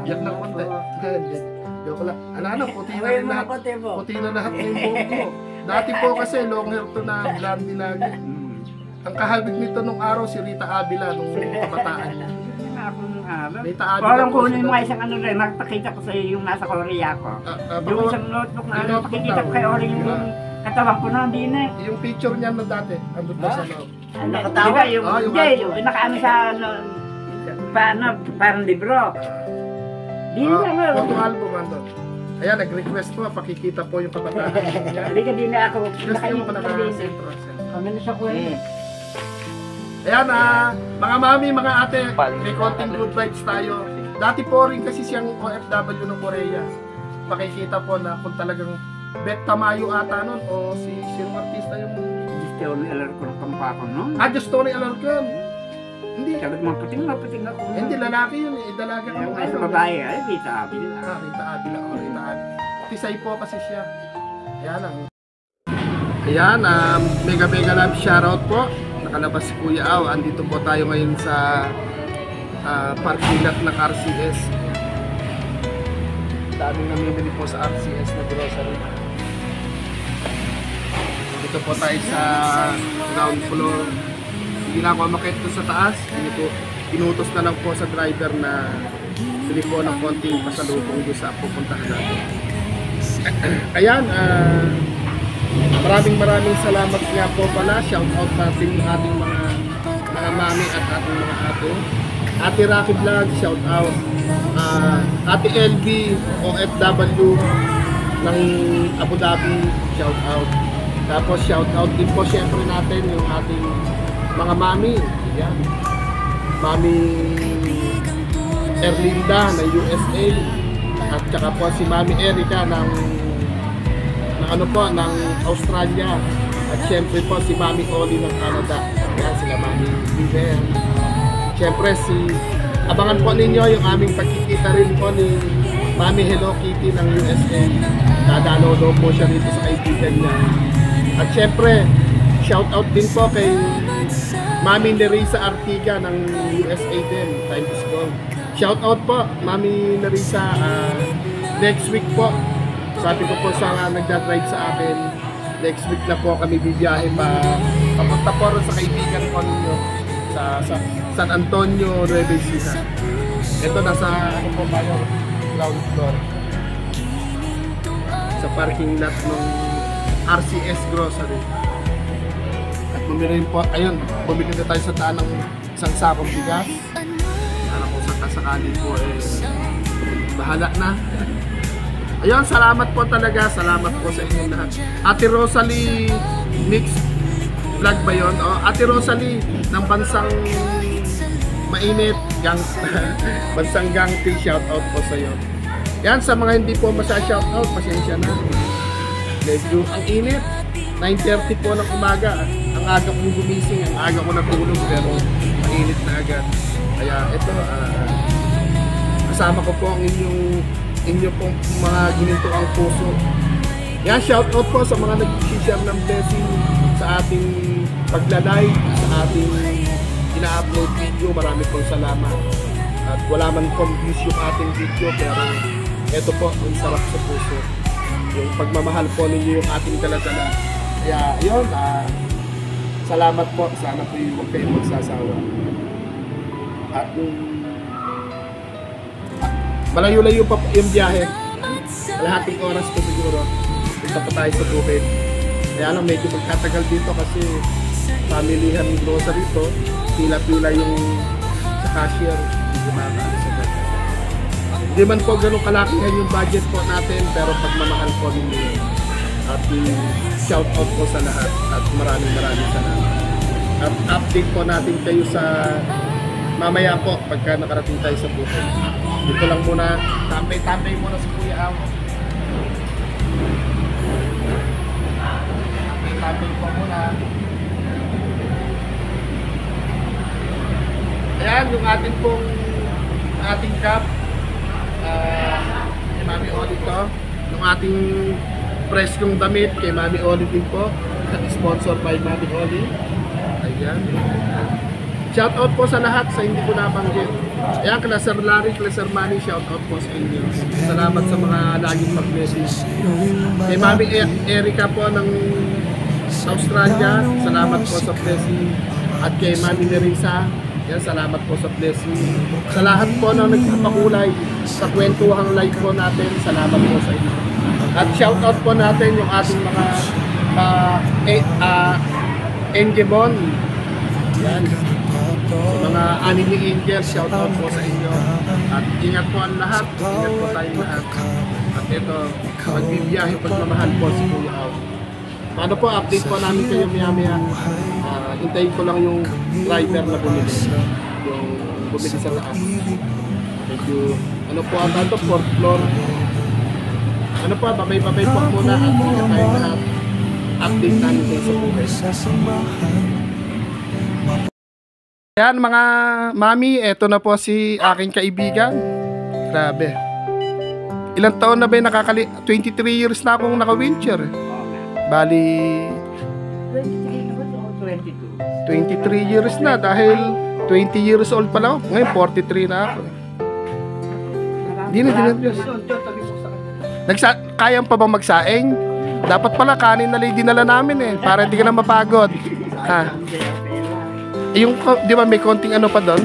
Yak na konti. Joke lang. Ano, puti na rin lahat. Puti na lahat ng buhok ko. Dati po kasi long hair to na blondie lagi. Ang kahabig nito nung araw si Rita Avila nung kabataan. Rita Avila. Parang kunin mo isang ano rin, nakakita ko sa iyo yung nasa Korea ko. Yung isang notebook na ano, pakikita ko kay Ori yung katawan ko na, hindi na. Yung picture niya na dati, andun pa sa loob. Nakatawa? Yung nakaano sa ano, parang libro. Photo album andun. Ayan, nag-request po, pakikita po yung kabataan. Hindi ka din na ako. Gusto mo pa naka-sentro. Kami na siya ko eh. Ayan mga mami, mga ate, may konting good vibes tayo. Dati po rin kasi siyang OFW ng Korea. Pakikita po na kung talagang Bet Tamayo ata nun o si sinong artista yung... Just Tony Alarcon ng Pampakon, no? Just Tony Alarcon. Hindi. Sabi maputing ako. Hindi, lalaki yun eh. Dalaga ka. Yung sa babae, ay, Rita Avila. Rita Avila. Rita Avila. Tisay po kasi siya. Ayan lang. Ayan, mega love shoutout po. Nakalabas si Kuya Aw. Andito po tayo ngayon sa parking lot ng RCS. Daming namimili po sa RCS na grocery. Dito po tayo sa ground floor. Hindi na ako makita doon sa taas. Inutos na lang po sa driver na bili po ng konting pasalubong doon sa pupuntahan natin. Ayan, maraming salamat nga po pala. Shout out natin yung ating mga mami at ating mga ate. Ate Rocky Vlog, shout out. Ate LB, OFW ng Abu Dhabi, shout out. Tapos shout out din po syempre natin yung ating mga mami. Ayan. Mami Erlinda ng USA at saka po si Mami Erica ng Australia at syempre po si Mami Oli ng Canada. Ayan sila Mami Vivian. Syempre abangan po ninyo yung aming pagkikita rin po ni Mami Hello Kitty ng USA. Dadalo daw po siya rito sa kaibigan niya. At syempre shout out din po kay Mami Nerissa Artiga ng USA din, time is gone. Shout out po, Mami Nerissa, next week po, sabi ko po sa nagdadrive sa akin, next week na po kami bibiyahe papunta po rin sa kaibigan ko ninyo, sa San Antonio, Nueva Ecija. Ito nasa ground floor, sa parking lot ng RCS Grocery. Bumili po, ayun, bumili na tayo sa daan ng isang sakong bigas. Alam ko sa kasakali po bahala na. Ayun, salamat po talaga, salamat po sa inyong lahat. Ate Rosalie Mix Vlog ba yun? Ate Rosalie ng bansang mainit, bansang gangti, shout out po sa iyo. Yan, sa mga hindi po shout out, pasensya na. Medyo ang init. 9:30 po ng umaga. Ang aga kong gumising, ang aga ko natulog pero mainit na agad. Kaya ito, kasama ko po ang inyo pong mga gininto ang puso. Yan, shout out po sa mga nag-share ng blessing sa ating pagla-live, sa ating ina-upload video. Marami pong salamat. At wala man pong views yung ating video pero ito po, ang sarap sa puso. Yung pagmamahal po ninyo yung ating dala-dala. Kaya yun, salamat po. Sana po yung huwag kayong magsasawa. At malayo-layo pa po yung biyahe. Kalahating oras po siguro. Punta pa tayo sa bukid. Kaya lang medyo magkatagal dito kasi familihan ng grocery to. Pila-pila yung sa cashier. Hindi makakaalis agad. Hindi man po ganun kalakihan yung budget po natin pero pagmamahal po ninyo yun. At shout out po sa lahat at maraming salamat. At update po natin kayo sa mamaya po pagka nakarating tayo sa bukid. Dito lang muna, tambay muna si Kuya Aw. Tambay po muna. Ayan yung ating cup. Kay Mami Oli to. Yung ating preskong damit kay Mami Oli din po. Sponsor by Mami Oli. Ayan. Shout out po sa lahat sa hindi ko nabanggit. Ayan, kila Sir Larry, kila Sir Manny, shout out po sa inyo. Salamat sa mga laging pag-message. Kay Mami Erica po ng Australia, salamat po sa blessing. At kay Mami Nerissa, yan, salamat po sa blessing. Sa lahat po na nagpapakulay sa kwentuhang live po natin, salamat po sa inyo. At shout out po natin yung ating mga Engemon. Yan. Mga anime angels, shout out po sa inyo. At ingat po ang lahat. Ingat po tayong lahat. At ito, magbibiyahe pagmamahal po si Kuya Au. Ano po, update po namin kayo maya-maya. Hintayin ko lang yung driver na bumili. Yung bumili sa taas. Medyo, ano po ang ito, 4th floor. Ano po, babay-babay po muna at ingat tayong lahat. Update namin kayo sa buhay. Ayan mga mami, eto na po si aking kaibigan. Grabe. Ilang taon na ba yung 23 years na akong naka-wheelchair. Bali 23 years na dahil 20 years old pa lang ako. Ngayon 43 na ako. Di na. Kaya pa bang magsaing? Dapat pala kanin na lady dinala namin eh, para hindi ka na mapagod. Ha. Yung, di ba may konting ano pa doon?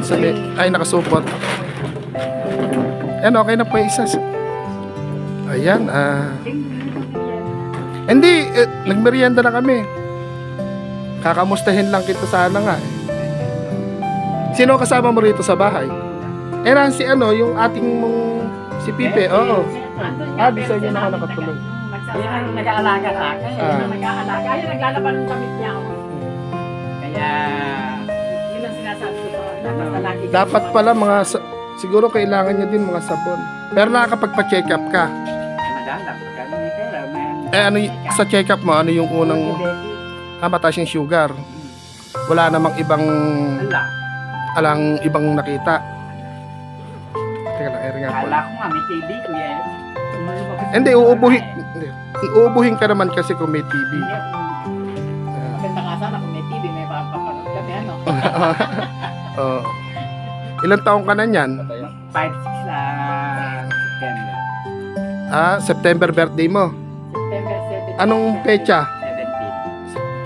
Ay, nakasupot. Ayan, okay na po yung isa. Ayan, hindi, nagmerienda na kami. Kakamustahin lang kita sana nga. Sino kasama mo rito sa bahay? Si ano, yung ating mong, si Pipe, oo. Di sa inyo na ako nakatulog. Yan ang nag-aalaga sa akin. Yan ang nag-aalaga. Yan, naglalaban ng damit niya ako. Kaya, yun ang sinasabi ko. Dapat pala mga, siguro kailangan niya din mga sabon. Pero nakakapagpa-check up ka. Madala, pagkano may pera. Ano, sa check up mo, ano yung unang, mataas yung sugar. Wala namang ibang, ibang nakita. Teka lang, nga po. Kala ko nga, may TV ko yan. Hindi, uubuhin ka naman kasi kung may TV. Maganda ka sana kung may TV, may papapanood kami, ano? Ilang taong ka na niyan? 5-6 na September. September birthday mo? September 17. Anong pecha?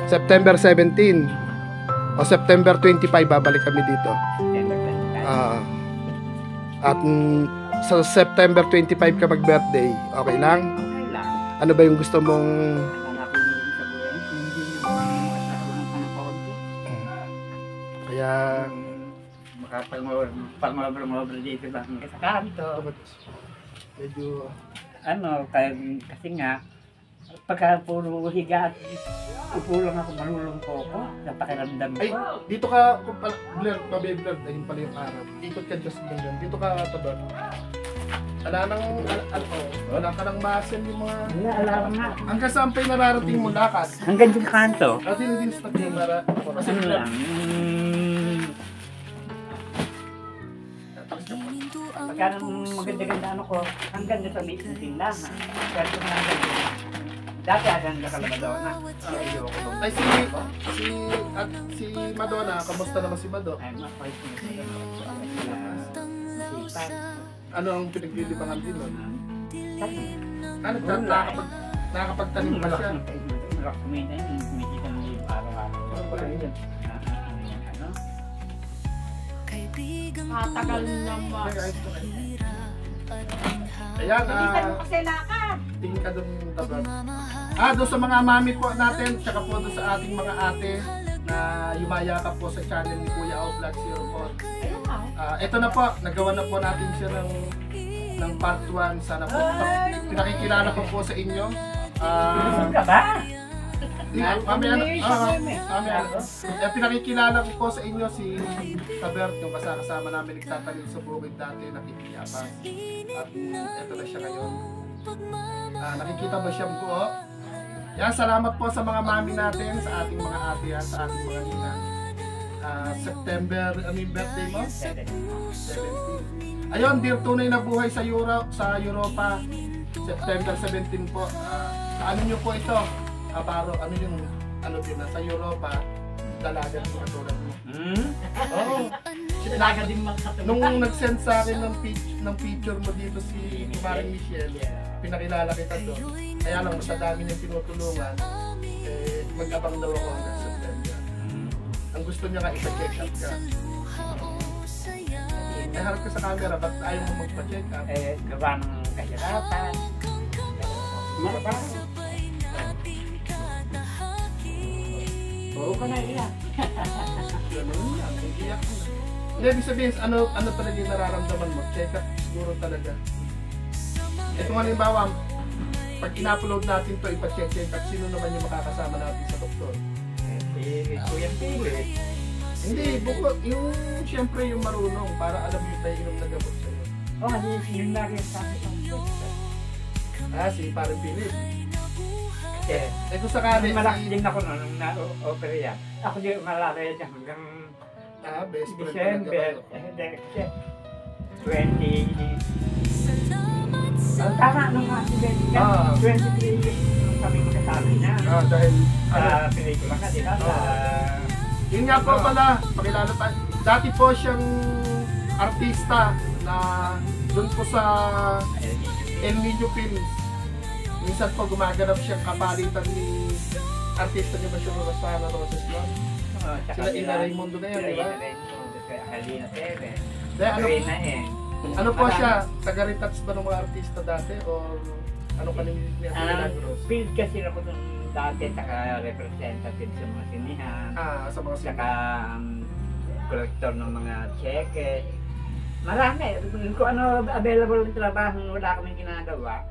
17. September 17. O September 25 babalik kami dito. September 25. At sa September 25 ka mag-birthday, okay lang? Okay lang. Ano ba yung gusto mong... Hanapin mo rin sa buhay. Hindi nyo makatulong ka ng kaunti. Kaya... Makapag-mabra dito lang sa kanto. Medyo... Kasi nga, pagka puro higa at upo lang ako, malulungko ako sa pakiramdam ko. Ay, dito ka, kung pala, blur, mabe-blur, dahil pala yung araw. Ikot ka just ganyan. Dito ka, tabag. Wala ka ng muscle yung mga... Wala, alam nga. Hanggang saan pa'y nararating mo lakad? Hanggang sa kanto. At din sa yung Ano lang, pagka maganda-ganda ko, hanggang sa may tindahan. Kaya ito nga dati hanggang sa Madonna. Ay, si Madonna, kamusta naman si Mado? Ay, mapahit mo sa Ano ang pinaglilibangan din nun? Ano, nakakapagtanim pa siya? Malak kumita yun, kumikita mo yung araw-araw. Ano ba yun? Matagal naman. Ayan, Bilisan mo kasi lakad. tingin ka doon yung tabag. Doon sa mga mami po natin, tsaka po doon sa ating mga ate na yumayakap po sa channel ni Kuya Au Vlog Zero po. Ayun na. Ito na po, nagawa na po natin siya ng part 1. Sana po, pinakikilala ko po sa inyo. Ka ba? Pinakikilala ko po sa inyo si Tabert, yung kasama namin nagtatanim sa bukid dati, nakikiyapas. At ito na siya ngayon. Nakikita ba siyang buo? Yan, salamat po sa mga mami natin, sa ating mga ate, sa ating mga nina. September, ano yung birthday mo? 17. Ayun, dear tunay na buhay sa Europa. September 17 po. Ano nyo po ito? Baro, ano yung, ano din, sa Europa, dalaga ng katulad mo. Oo. Talaga din makatulog. Nung nag-send sa akin ng picture mo dito si Maring Michelle, pinakilala kita doon. Kaya lang, sa dami niyang tinutulungan, mag-abang daw ako hanggang September. Ang gusto niya nga, ipa-check up ka. Harap ka sa camera, ba't ayaw mo magpa-check up? Gawa ng kahirapan. Marapa. Oo ka na iyak. Ganun lang, iiyak mo na. Hindi, ibig sabihin, ano talaga yung nararamdaman mo? Check up siguro talaga. Ito nga halimbawa, pag in-upload natin to, ipa-check up, sino naman yung makakasama natin sa doktor? Kuya Pili. Hindi, bukod, yung siyempre yung marunong para alam yung tayo inom na gamot sa'yo. Oo, yung lagi sa akin ang doktor. Si Parang Philip. Kung May sakali, malaki din ako noon nung na-opera yan. Ako din malaki yan hanggang best friend December. talaga Kasi 20... Tama nung accident ka. 23 years nung kami magkasama niya. Dahil, Sa pelikula ka, di ba? yun nga po pala, pakilala tayo. Dati po siyang artista na doon po sa El Niño Films. Minsan po gumaganap siyang kapalitan ni artista niyo ba siya Rosana Roses lang? Sila Ina Raimundo na yan, di ba? Halina Perez. Dahil ano po Marami. siya? Taga-retouch ba ng mga artista dati? O ano ka niya Milagros? Field kasi ako nung dati, saka-representative sa mga sinihan. Sa mga Saka collector ng mga cheque. Marami. Kung ano available ng trabaho, wala kaming ginagawa.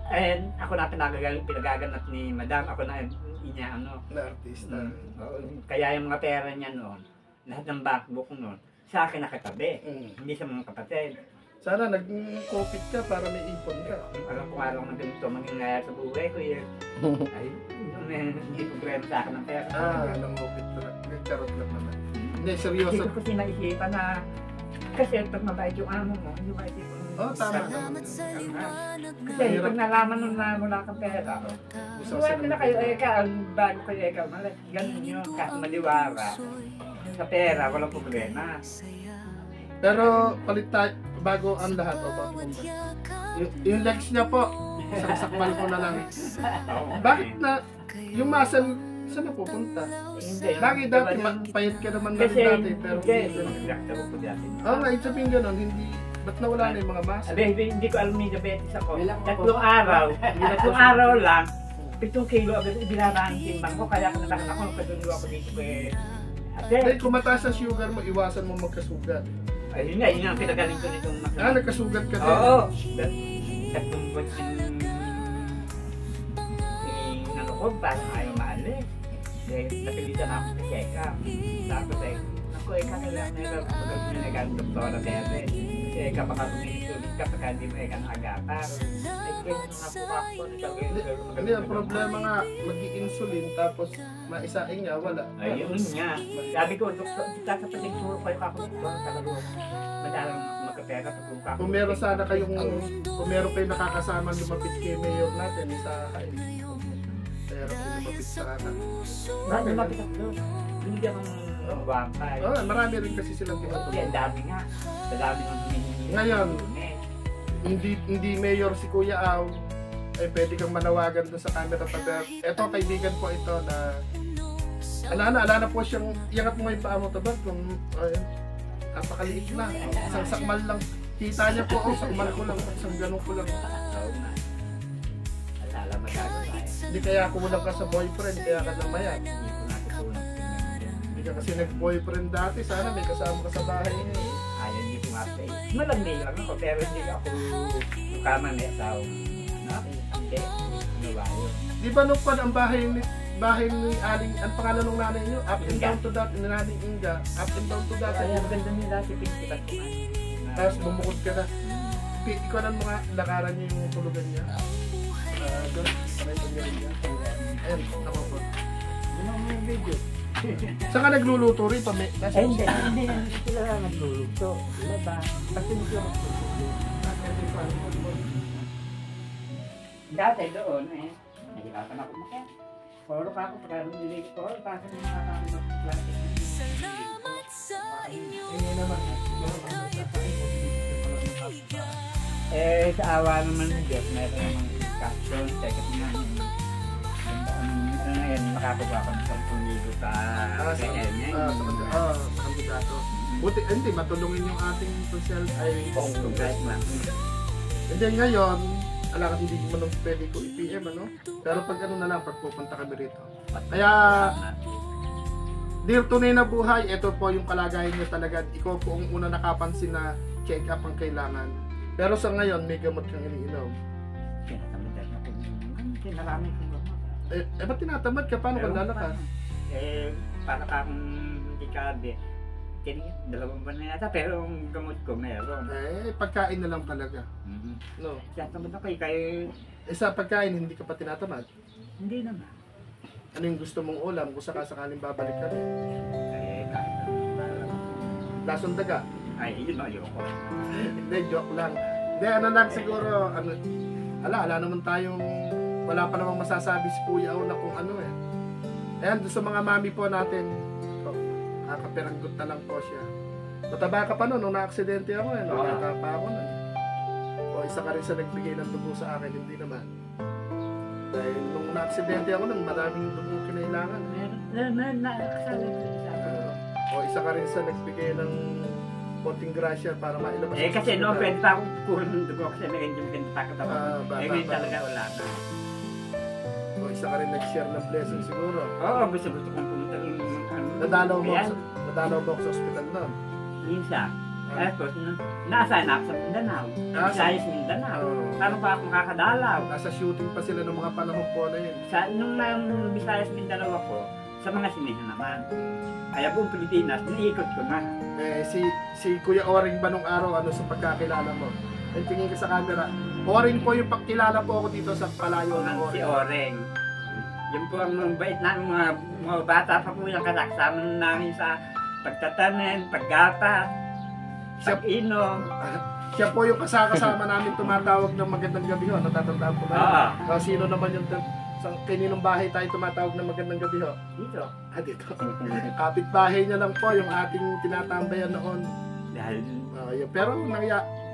And ako na pinagaganap ni Madam. Ako na niya na artista. Kaya yung mga pera niya noon, lahat ng backbook noon, sa akin nakatabi. Hindi sa mga kapatid. Sana nag-COVID ka para may ipon ka. Alam kung araw na ganito mangyayari sa buhay ko yun. Ay, hindi problema sa akin ng pera. Nang-COVID talaga. Nagkarot lang naman. Hindi, seryoso. Hindi ko kasi naisipan na kasi pag mabait yung amo mo, hindi maisip mo. Tama naman. Kasi pag nalaman nung na wala kang pera, suwan nila kayo, bago kayo malas. Ganun yun, kahit maliwara. Sa pera, walang problema. Pero palit tayo, bago ang lahat, yung legs niya po, isang sakmal ko na lang. Bakit na, yung muscle, saan na pupunta? Hindi. Lagi dati, payat ka naman na rin dati, pero nga, sabihin gano'n, hindi, ba't nawala na yung mga muscle? Hindi ko alam may diabetes ako. Tatlong araw lang, 7 kilo agad ibinaba ang timbang ko, kaya kanatakan ako, nagpadulo ako dito Dahil kung mataas ang sugar mo, iwasan mo magkasugat. Ay, yun ang pinagaling ko nitong Nagkasugat ka din. Oo. Tatlong buwan ko, parang ayaw maalis. Dahil napilitan ako sa check-up. Tapos ako kailangan na nag-ang doktora Bebe. Kasi kapag tuminulit ka, pagka hindi mo nag-agapan. Hindi, ang problema nga, mag-i-insulin, tapos maisaing niya, wala. Ayun nga. Sabi ko, doktor, tatapasig suro kayo ako doktor, talagang madalang magkapera. Kung meron sana kayong, kung meron kayo nakakasama lumapit kay mayor natin, isa kayo. Pero kung lumapit sa kanan. Lumapit ako doon. Hindi akong wampay. Marami rin kasi silang Kasi tinatulong. ang dami nga. Ang dami ng hinihingi. Ngayon, hindi mayor si Kuya Aw, ay pwede kang manawagan doon sa camera pader. Eto, kaibigan po ito na ala na po siyang, iangat mo yung paa mo tabag kung napakaliit na. Isang sakmal lang. Kita niya po, sakmal ko lang, isang ganun ko lang. Alala, magagawa tayo. Hindi kaya kulang ka sa boyfriend, kaya ka namayat. Hindi ko natutunan. Hindi ka kasi nag-boyfriend dati, sana may kasama ka sa bahay niya. Ayaw niyo pumatay. Malamig lang ako, pero hindi ako kama may asawa. Hindi. Ginawa yun. Di ba nung pan ang bahay ni Aling, ang pangalan ng nanay niyo? Up and down to that, ni Nanay Inga. Up and down to that. Kaya ang ganda nila si Pinky Batuman. Tapos bumukod ka na. Ikaw ng mga lakaran niyo yung tulugan niya. Doon, panay pagyarin niya. Ayun, nakapod. Yun ang mga video. Saan ka nagluluto rin? Hindi sila lang nagluluto. Sila ba? Basta hindi ako nagluluto. Dati doon nahirapan ako makaya. Puro ka ako pagka nililito ko, pasok yung mga kami ng klase. Eh naman, Sa awa naman ng Diyos, meron namang caption, second nga. Makakuha ko ng 10,000 sa sa kandidato. Buti, hindi, matulungin yung ating social ay Congrats na. Hindi ngayon, ala kasi hindi mo nang pwede ko i-PM, ano? Pero pag ano na lang, pag pupunta kami rito. Kaya, dear tunay na buhay, ito po yung kalagayan niyo talaga. Ikaw po ang una nakapansin na check up ang kailangan. Pero sa ngayon, may gamot kang iniinom. Tinatamad na ako. Marami kong gamot. Ba't tinatamad ka? Paano ka lalakas? Para kang hindi ka dalawang buwan na yata, pero ang gamot ko meron. Pagkain na lang talaga. No. Tinatamad ako kayo. Sa pagkain, hindi ka pa tinatamad. Hindi naman. Ano yung gusto mong ulam kung sakasakaling babalik ka rin? Kahit Lasong daga? ay, yun ayoko. Hindi, joke lang. Hindi, ano lang siguro, ano, ala naman tayong, wala pa namang masasabi si Kuya O na kung ano eh. Ayan, doon sa mga mami po natin, kakapiranggot na lang po siya. Mataba ka pa noon, nung na-aksidente ako eh, nakaka pa ako nun. O isa ka rin sa nagbigay ng dugo sa akin, hindi naman. Dahil nung na-aksidente ako nun, maraming dugo kinailangan. Nakasali ko sa O isa ka rin sa nagbigay ng konting grasya para mailabas. kasi no, pwede pa akong kulang ng dugo kasi medyo takot ako. Ngayon talaga wala na. O isa ka rin nag-share ng blessing siguro. Oo, gusto kong pumunta ng Nadalaw mo ako sa ospital noon. Minsan. Tapos, nasa anak sa Mindanao. Sa Mindanao. Paano pa ako makakadalaw? Nasa shooting pa sila ng mga panahon po na yun. Nung Visayas Mindanao ako, sa mga sinihan naman. Kaya buong Pilipinas, niikot ko na. Si Kuya Oring ba nung araw, ano sa pagkakilala mo? Ay, tingin ka sa camera. Oring po yung pagkilala po ako dito sa palayo ng Si Oring. Oreng. Yun po ang bait namin mga bata pa po yung kasama namin sa pagtatanim, paggata, pag-inom. Siya po yung kasama namin tumatawag ng magandang gabi ho. Natatandaan ko ba? Sino naman yung sa kaninong bahay tayo tumatawag ng magandang gabi ho? Dito. Dito. Kapitbahay niya lang po yung ating tinatambayan noon. Dahil, Pero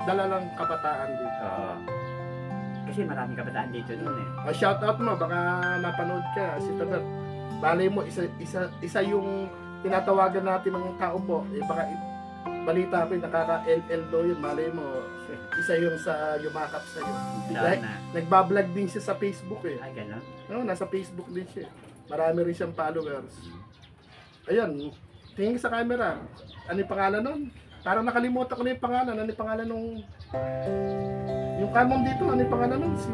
dala lang kabataan dito. kasi maraming kabataan dito noon eh. Shout out mo, baka mapanood ka si Tabert. Balay mo, isa yung tinatawagan natin ng tao po. Baka balita ko yung nakaka-LL daw yun. Malay mo, isa yung sa yumakap sa'yo. Dahil nagbablog din siya sa Facebook eh. Ay, gano'n? Nasa Facebook din siya. Marami rin siyang followers. Ayun, tingin sa camera. Ano yung pangalan nun? Parang nakalimutan ko na yung pangalan. Ano yung pangalan nung... Yung kamon dito, ano yung pangalan nun? Si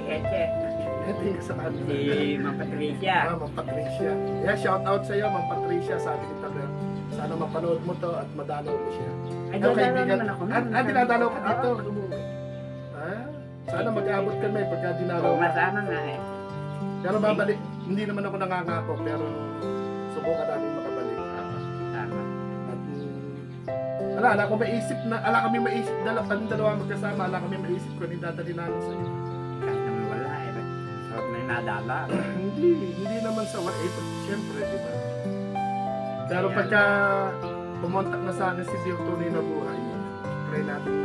Eche. Tingin sa camera. Si Ma'am Patricia. Ma'am Patricia. Yeah, shout out sa iyo, Ma'am Patricia, sabi ni Taber. Sana mapanood mo to at madalaw mo siya. Ay, dadalaw naman ako. Dinadalaw ka dito. Sana mag-abot kami pagka dinalaw ka. Masama nga eh. Pero babalik, hindi naman ako nangangako, pero subukan namin makabalik. Tama. At ala kami maisip, dalawa magkasama, ala kami maisip kung dadali namin sa iyo. Kahit naman wala eh. So, may nadala. Hindi naman sa wala. Siyempre, di ba? Pero pagka pumontak na sa akin si Dear Tunay na Buhay, try natin,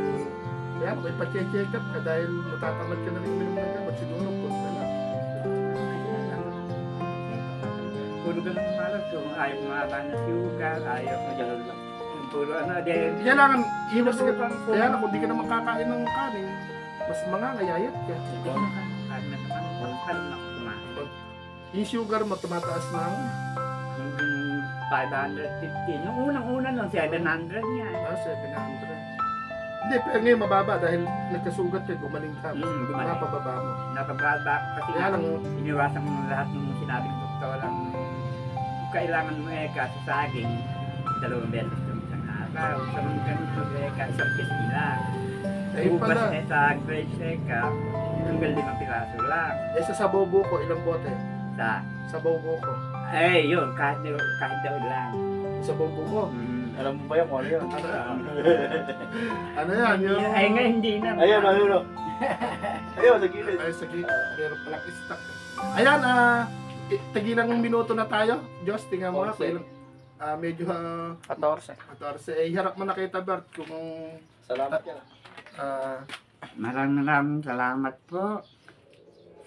kaya may pa-check up ka dahil natatamad ka na rin uminom ng gamot, siguro po na lang. Puro ganun malam ko. Ayaw mga ng sugar, ayaw mo dyan lang. Puro ano din. Kailangan iwas ka. Kaya na kung di ka na makakain ng kanin, mas mangangayayat ka. Yung sugar mo tumataas ng 550. Nung unang-una nun, 700 niya. 700. Hindi, pero ngayon mababa dahil nagkasugat ka, gumaling ka. Gumaling. Napababa mo. Napababa kasi Kaya lang, iniwasan mo lahat ng sinabi ng doktor lang kailangan mo kasi saging 2 beses yung isang araw. Sa mga ganito isang pesi lang. ayun Ubas pala. sa grade check-up, hanggang 5 piraso lang. Sa sabaw buko, ilang bote? Sa, Sabaw buko. yun, kahit daw lang. Sabaw buko. Alam mo ba yung ano yun? Ano yan? Yung... Ay, nga hindi na. Ayun, ayun. Ayun, sa gilid. Ay, sa gilid. Meron palang stock. Ayan, Tagilang minuto na tayo. Diyos, tingnan mo nga. 14. Medyo 14. 14. Harap mo na kay Tabert kung Salamat yan. Maraming salamat po.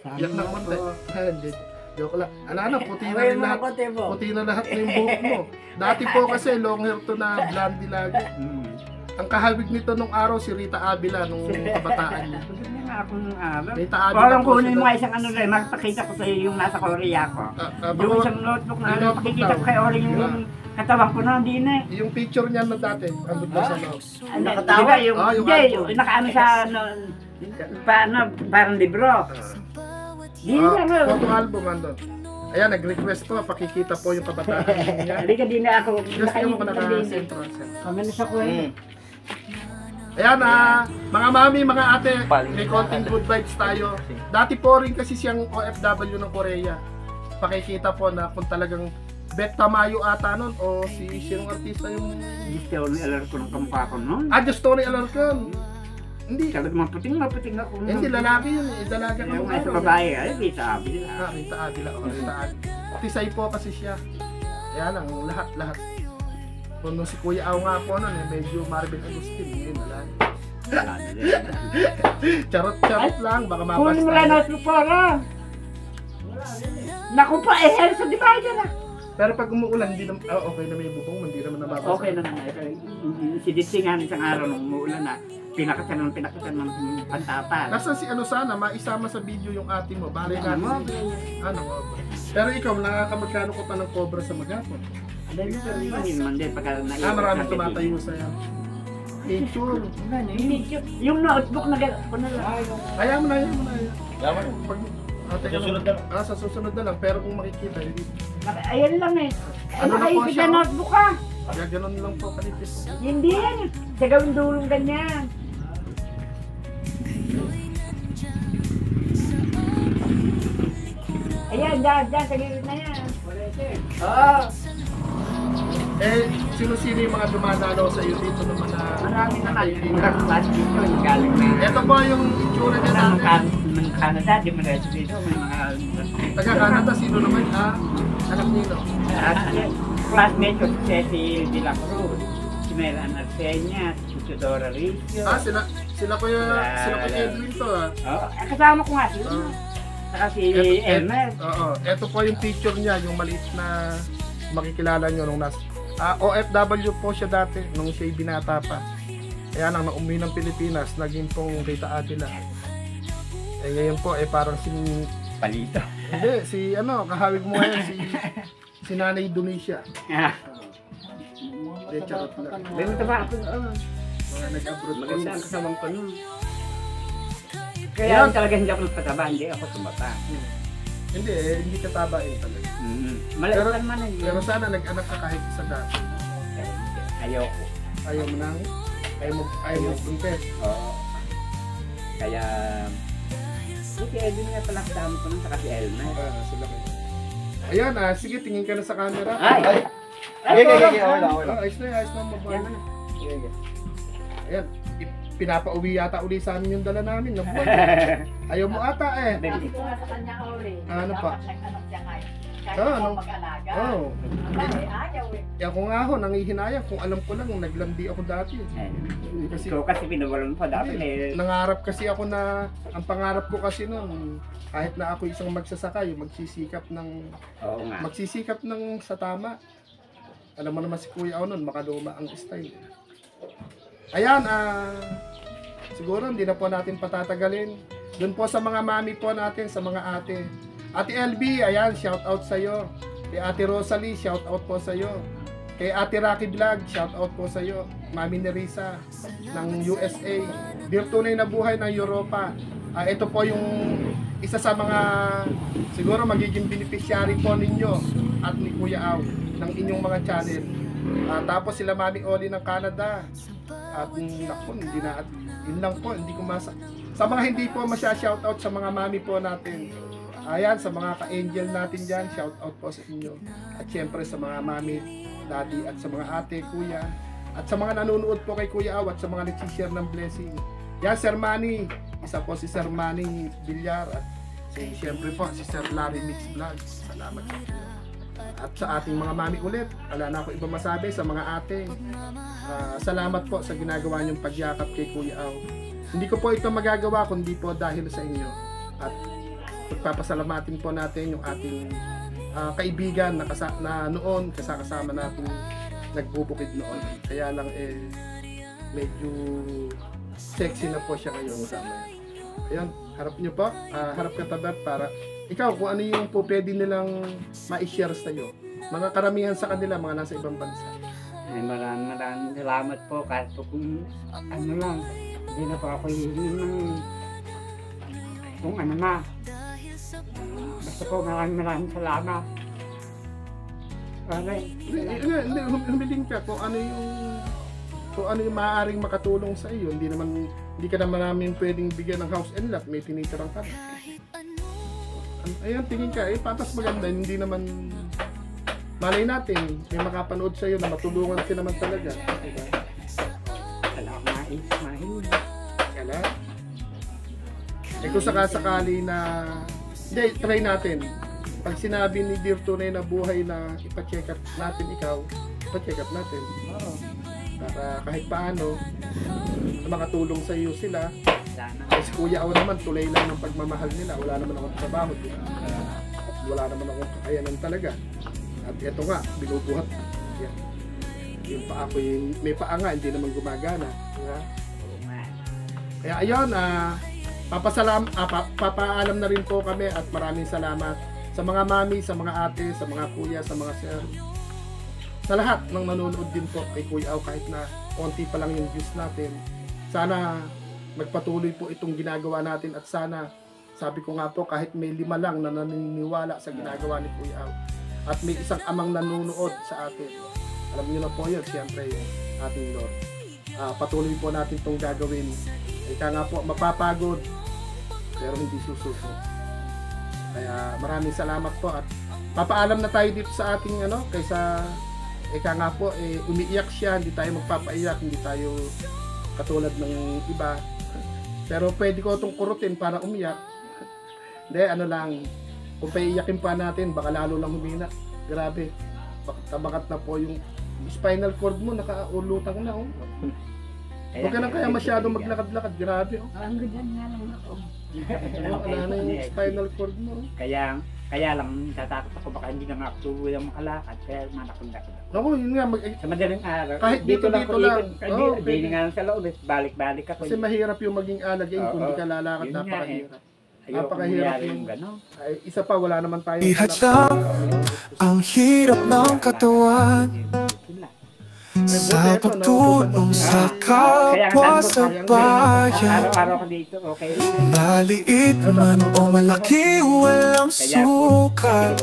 yak na konti. Hindi. Joke lang. Ano, puti na Ay, rin mga lahat. kote mo. Puti na lahat ng buhok mo. Dati po kasi long hair to na blondie lagi. Ang kahawig nito nung araw si Rita Avila nung kabataan niya. Hindi nga ako nung araw. Rita Avila Parang po kunin sila. mo isang ano rin, makapakita ko sa iyo yung nasa Korea ko. Yung Baka- isang notebook na Yung ano, notebook makikita daw. ko kay Oring yung katawan ko na, hindi na eh. yung picture niya na dati, andun daw sa loob. Nakatawa? Diba yung, yung hindi, album. yung nakaano sa, ano, parang libro. Di na nga. Photo album andun. Ayan, nag-request po, pakikita po yung kabataan niya. Hindi ka di na ako, Just yung mga nakaipit na din. naka-central. Kami na sa kuwet. Ayan, mga mami, mga ate, may konting good vibes tayo. Dati po rin kasi siyang OFW ng Korea. Pakikita po na kung talagang Bet Tamayo ata nun o si sinong artista yung... Gusto ni alar ko ng kamukha ko noon. The Story Alarcon. Hindi. Sabi ko, maputing ako. Hindi, lalaki yun eh. Dalaga ka Yung sa babae, ay, di sabi. Rita Avila. Rita Avila. Tisay po kasi siya. Ayan ang lahat. Kung si Kuya Aw nga po nun eh, medyo Marvin Agustin. Yun, wala. Charot lang, baka Kunin mo lang mabasta. notebook po, ano? Naku po, sa divider na. Pero pag umuulan, hindi naman, okay na may bubong, hindi naman nababasa. Okay naman. Si Ditsy nga isang araw nung umuulan na, pinakasan ng pantapa. Nasa si ano sana, maisama sa video yung ate mo. Bale Ano mo? natin. Ano mo? Pero ikaw, nakakamagkano ko pa ng cobra sa Magapon? Hindi naman din, pagka naiwan. Maraming tumatayo sa'yo. Picture. Yung notebook na gano'n ko na lang. Ayaw mo na. Salamat. Pag, Sa susunod na lang. Sa susunod na lang. Pero kung makikita, hindi. Ayan lang eh. Ano na po Nakaibig siya? na notebook ka. Kaya ganun lang po kalipis. Hindi yan. Sa gawin dulong ganyan. Ayan, dyan, sa gilid na yan. Oo. Sino-sino yung mga dumadalaw sa iyo dito naman na... Marami naman. Mga class dito, yung galing na. Ito po yung itsura niya Ng natin. Canada, di mo rin dito. May mga... Taga Canada, sino naman? Anak nito. Classmate ko si Cecil de la Cruz, si Melan Arcenia, si Tudora Riccio. Sila ko Edwin to Kasama ko nga sila. Ah. Saka si Elmer. Oo. Ito po yung picture niya, yung maliit na makikilala nyo nung OFW po siya dati, nung siya'y binata pa. Kaya nang naumuwi ng Pilipinas, naging pong Rita Avila. Ngayon po, parang si... Palito. Hindi, kahawig mo ngayon, si Nanay Indonesia. Hindi, charot lang. May mataba ako noon. Mga nag-abroad po. Maganda ang kasamang ko noon. Kaya talaga hindi ako nagpataba, hindi ako tumata. Hindi, hindi ka tabain talaga. Maliit lang man eh. Pero sana nag-anak ka kahit sa dati. Ayoko. Ayaw mo nang, ayaw mo confess. Oo. Kaya... Si Edwin nga pala kasama ko nun, saka si Elmer. Sila kayo. Ayan, sige, tingin ka na sa camera. Ay! Okay, okay. Ayos na mababa. Ayan, pinapauwi yata uli sa amin yung dala namin. Ayaw mo ata eh. Sabi ko nga sa kanya, Ori. Ano pa? Dapat nag-anak siya ngayon. Kahit Ah, ikaw ano? mag-alaga. Oo. Ayaw eh. Ako nga ho, nangihinayang kung alam ko lang, naglandi ako dati. Kasi ikaw kasi pinawalan pa dapat eh. Nangarap kasi ako na, ang pangarap ko kasi noon, kahit na ako isang magsasaka, yung magsisikap ng sa tama. Alam mo naman si Kuya ako noon, makaluma ang style. Ayan, siguro hindi na po natin patatagalin. Doon po sa mga mami po natin, sa mga ate. Ate LB, ayan, shout out sa iyo. Kay Ate Rosalie, shout out po sa iyo. Kay Ate Rocky Vlog, shout out po sa iyo. Mami Nerissa ng USA. Dear Tunay na Buhay ng Europa. Ito po yung isa sa mga siguro magiging beneficiary po ninyo at ni Kuya Aw ng inyong mga channel. Tapos sila Mami Oli ng Canada. At naku, hindi na at yun lang po, hindi ko sa mga hindi po masya-shoutout sa mga mami po natin. Ayan, sa mga ka-angel natin dyan, shoutout po sa inyo. At syempre sa mga mami, daddy, at sa mga ate, kuya. At sa mga nanonood po kay Kuya Aw at sa mga nagsishare ng blessing. Yan, Sir Manny. Isa po si Sir Manny Villar at Siyempre po, si Sir Larry Mix Vlog. Salamat po. At sa ating mga mami ulit, wala na ako iba masabi sa mga ate. Salamat po sa ginagawa niyong pagyakap kay Kuya Au. Hindi ko po ito magagawa kundi po dahil sa inyo. At pagpapasalamatin po natin yung ating kaibigan na noon kasama natin nagbubukid noon. Kaya lang medyo sexy na po siya ngayon sama. Ayun, harap niyo po, harap ka tabat para ikaw kung ano yung po pwede nilang ma-share sa iyo. Mga karamihan sa kanila, mga nasa ibang bansa. Maraming salamat po kahit po kung ano lang. Hindi na po ako hihingi ng kung ano na. Basta po maraming salamat. Hindi, humiling ka kung ano yung maaaring makatulong sa iyo. Hindi ka naman namin pwedeng bigyan ng house and lot, may tinitirang ka. Ayun, tingin ka, patas maganda, hindi naman malay natin, may makapanood sa iyo na matulungan ka naman talaga. Diba? Kala? Kung sakasakali na, hindi, try natin. Pag sinabi ni Dear Tunay na buhay na ipa-check up natin ikaw, ipa-check up natin. Para kahit paano, makatulong sa iyo sila. Kasi Kuya Au naman, tulay lang ng pagmamahal nila. Wala naman akong trabaho. At wala naman akong kakayanan talaga. At ito nga, binubuhat. Yan. Yung paa ko, may paa nga, hindi naman gumagana. Diba? Kaya ayun, papaalam na rin po kami at maraming salamat sa mga mami, sa mga ate, sa mga kuya, sa mga sir. Sa lahat ng nanonood din po kay Kuya Au kahit na konti pa lang yung views natin. Sana magpatuloy po itong ginagawa natin at sana, sabi ko nga po, kahit may 5 lang na naniniwala sa ginagawa ni Kuya Au at may isang amang nanonood sa atin. Alam niyo na po yun, siyempre yung ating Lord. Patuloy po natin itong gagawin. Ika nga po, mapapagod pero hindi susuko. Kaya maraming salamat po at papaalam na tayo dito sa ating kaysa ika nga po, umiiyak siya, hindi tayo magpapaiyak, hindi tayo katulad ng iba. Pero pwede ko itong kurutin para umiyak. Hindi, lang, kung paiiyakin pa natin, baka lalo lang humina. Grabe, tabakat na po yung spinal cord mo, nakaulutang na. Huwag ka na kaya masyado maglakad-lakad, grabe. Ang ganyan nga lang ako. Wala na yung spinal cord mo. Kaya lang, tatakot ako baka hindi na nga ako tuwang makalakad, kaya manakot-lakad. Ako, yun nga, Sa madaling araw, kahit dito lang. Hindi nga lang sa loob, balik-balik ako. Kasi mahirap yung maging alagain kung hindi ka lalakad, napakahirap. Napakahirap yung gano'n. Isa pa, wala naman tayo. Ihadlang ang hirap ng katawan sa pagtulong sa kapwa sa bayan. Araw-araw ko dito, okay. Maliit man o malaki, walang sukat.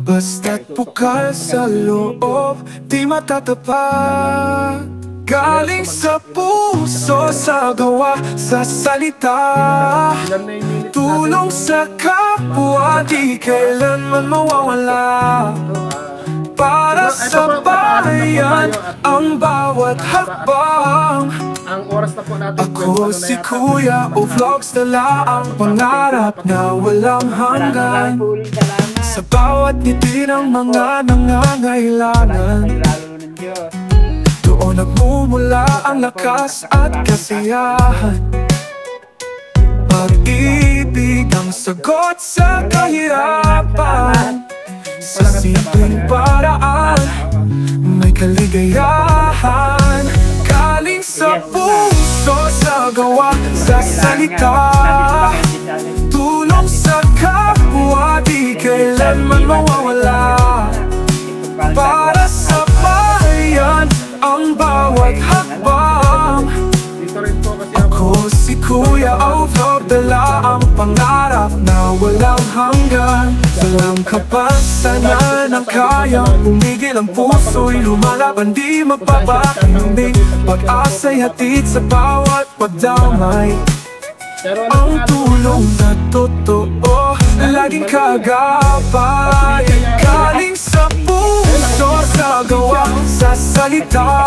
Basta't bukal sa loob, di matatapat. Galing sa puso, sa gawa, sa salita. Tulong sa kapwa, di kailanman mawawala. Para sa bayan, ang bawat hakbang. Ang oras na po natin. Ako si Kuya Au Vlogs, dala ang pangarap na walang hanggan. Sa bawat ngiti ng mga nangangailangan, doon nagmumula ang lakas at kasiyahan. Pag-ibig ang sagot sa kahirapan. Sa simpleng paraan, may kaligayahan. Galing sa puso, sa gawa, sa salita. Tulong sa kapwa, di kailanman mawawala. Para sa bayan, ang bawat hakbang. Ako si Kuya Au Vlog, dala ang pangarap na walang hanggan. Walang kapansanan ang kayang pumigil ang puso'y lumalaban, di magpapakinig. Pag-asa'y hatid sa bawat pagdamay. Ang tulong na totoo, laging kagabay. Galing sa puso, sa gawa, sa salita.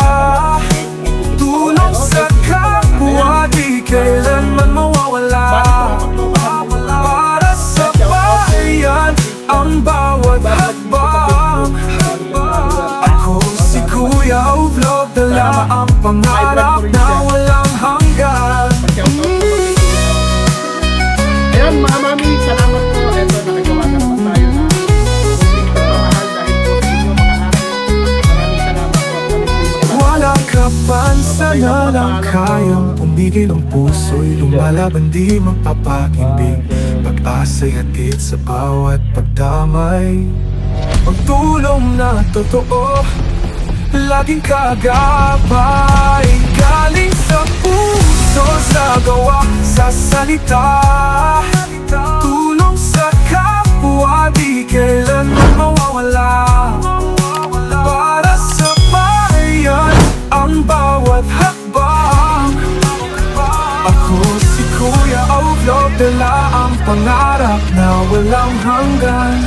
Tulong sa kapwa, di kailanman mawawala. Para sa pangarap na walang hanggan. Pa-shoutout po kay Kuya. Ayan mga mami, salamat po. Ito, nakagawa na naman tayo na munting pagmamahal dahil po sa inyo mga ate. Maraming salamat po. Walang kapansanan ang kayang umigil ang puso'y lumalaban di magpapakimbing. Pag-asa'y hatid sa bawat pagdamay. Pagtulong na totoo, laging kagabay. Galing sa puso, sa gawa, sa salita. Tulong sa kapwa, di kailan mawawala. Para sa bayan, ang bawat hakbang. Ako si Kuya O-Vlog, dala ang pangarap na walang hanggan.